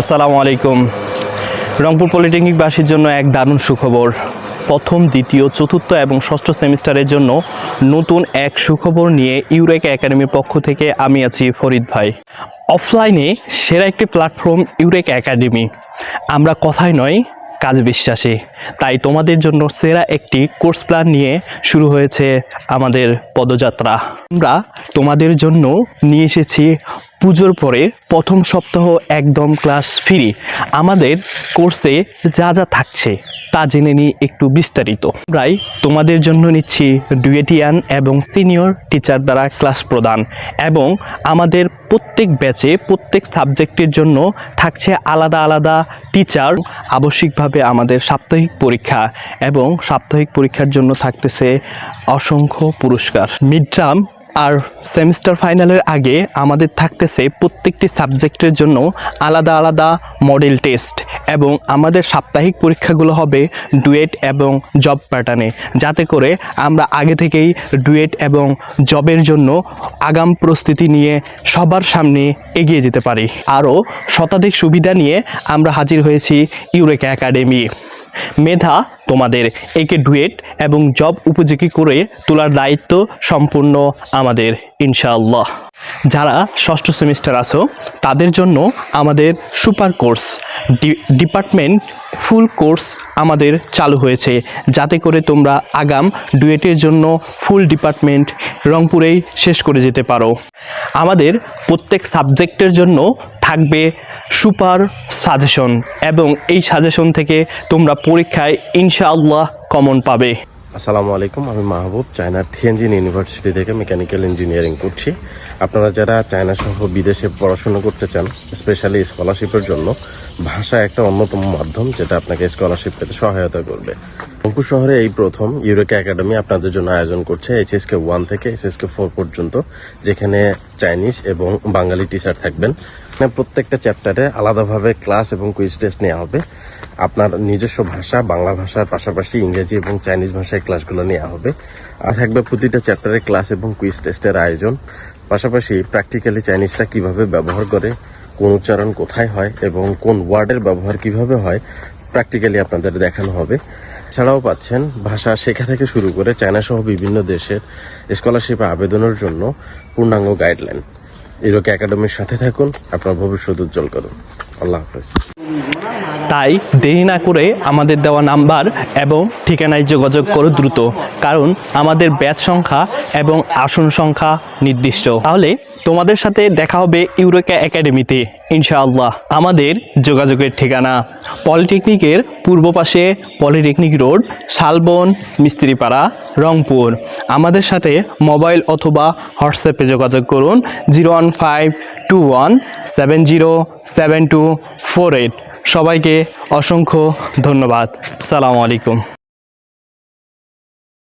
আসসালামু আলাইকুম। রংপুর পলিটেকনিকবাসীর জন্য এক দারুণ সুখবর। প্রথম, দ্বিতীয়, চতুর্থ এবং ষষ্ঠ সেমিস্টারের জন্য নতুন এক সুখবর নিয়ে ইউরেকা একাডেমির পক্ষ থেকে আমি আছি ফরিদ ভাই। অফলাইনে সেরা একটি প্ল্যাটফর্ম ইউরেকা একাডেমি। আমরা কথায় নয়, কাজ বিশ্বাসী। তাই তোমাদের জন্য সেরা একটি কোর্স প্ল্যান নিয়ে শুরু হয়েছে আমাদের পদযাত্রা। আমরা তোমাদের জন্য নিয়ে এসেছি পুজোর পরে প্রথম সপ্তাহ একদম ক্লাস ফ্রি। আমাদের কোর্সে যা যা থাকছে তা জেনে নিই একটু বিস্তারিত। আমরাই তোমাদের জন্য নিচ্ছি ডুয়েটিয়ান এবং সিনিয়র টিচার দ্বারা ক্লাস প্রদান, এবং আমাদের প্রত্যেক ব্যাচে প্রত্যেক সাবজেক্টের জন্য থাকছে আলাদা আলাদা টিচার। আবশ্যিকভাবে আমাদের সাপ্তাহিক পরীক্ষা, এবং সাপ্তাহিক পরীক্ষার জন্য থাকতেছে অসংখ্য পুরস্কার। মিড টার্ম আর সেমিস্টার ফাইনালের আগে আমাদের থাকতেছে প্রত্যেকটি সাবজেক্টের জন্য আলাদা আলাদা মডেল টেস্ট, এবং আমাদের সাপ্তাহিক পরীক্ষাগুলো হবে ডুয়েট এবং জব প্যাটার্নে, যাতে করে আমরা আগে থেকেই ডুয়েট এবং জবের জন্য আগাম প্রস্তুতি নিয়ে সবার সামনে এগিয়ে যেতে পারি। আরও শতাধিক সুবিধা নিয়ে আমরা হাজির হয়েছি ইউরেকা একাডেমি। মেধা তোমাদের একে ডুয়েট এবং জব উপযোগী করে তোলার দায়িত্ব সম্পূর্ণ আমাদের, ইনশাআল্লাহ। যারা ষষ্ঠ সেমিস্টার আছো তাদের জন্য আমাদের super course department full course আমাদের চালু হয়েছে, যাতে করে তোমরা আগাম ডুয়েটের জন্য ফুল ডিপার্টমেন্ট রংপুরেই শেষ করে যেতে পারো। আমাদের প্রত্যেক সাবজেক্টের জন্য থাকবে সুপার সাজেশন, এবং এই সাজেশন থেকে তোমরা পরীক্ষায় ইনশাআল্লাহ কমন পাবে। আসসালামু আলাইকুম, আমি মাহবুব চায়নার থিয়েনজিন ইউনিভার্সিটি থেকে মেকানিক্যাল ইঞ্জিনিয়ারিং করছি। আপনারা যারা চায়না সহ বিদেশে পড়াশোনা করতে চান, স্পেশালি স্কলারশিপের জন্য, ভাষা একটা অন্যতম মাধ্যম যেটা আপনাকে স্কলারশিপ পেতে সহায়তা করবে। রংপুর শহরে এই প্রথম ইউরেকা একাডেমি আপনাদের জন্য আয়োজন করছে HSK 1 থেকে HSK 4 পর্যন্ত, যেখানে চাইনিজ এবং বাঙালি টিচার থাকবেন। প্রত্যেকটা চ্যাপ্টারে আলাদাভাবে ক্লাস এবং কুইজ টেস্ট নেওয়া হবে। আপনার নিজস্ব ভাষা বাংলা ভাষার পাশাপাশি ইংরেজি এবং চাইনিজ ভাষায় ক্লাসগুলো নেওয়া হবে। আর থাকবে প্রতিটা চ্যাপ্টারে ক্লাস এবং কুইজ টেস্টের আয়োজন। পাশাপাশি প্র্যাকটিক্যালি চাইনিজটা কিভাবে ব্যবহার করে, কোন উচ্চারণ কোথায় হয় এবং কোন ওয়ার্ডের ব্যবহার কিভাবে হয়, প্র্যাকটিক্যালি আপনাদের দেখানো হবে। এছাড়াও পাচ্ছেন ভাষা শেখা থেকে শুরু করে চায়না সহ বিভিন্ন দেশের স্কলারশিপে আবেদনের জন্য পূর্ণাঙ্গ গাইডলাইন। ইউরেকা একাডেমির সাথে থাকুন, আপনার ভবিষ্যৎ উজ্জ্বল করুন। আল্লাহ হাফেজ। তাই দেরি না করে আমাদের দেওয়া নাম্বার এবং ঠিকানায় যোগাযোগ করো দ্রুত, কারণ আমাদের ব্যাচ সংখ্যা এবং আসন সংখ্যা নির্দিষ্ট। তাহলে তোমাদের সাথে দেখা হবে ইউরেকা একাডেমিতে ইনশাআল্লাহ। আমাদের যোগাযোগের ঠিকানা পলিটেকনিকের পূর্ব পাশে পলিটেকনিক রোড, শালবন, মিস্ত্রিপাড়া, রংপুর। আমাদের সাথে মোবাইল অথবা হোয়াটসঅ্যাপে যোগাযোগ করুন 01521707248। সবাইকে অসংখ্য ধন্যবাদ। আসসালামু আলাইকুম।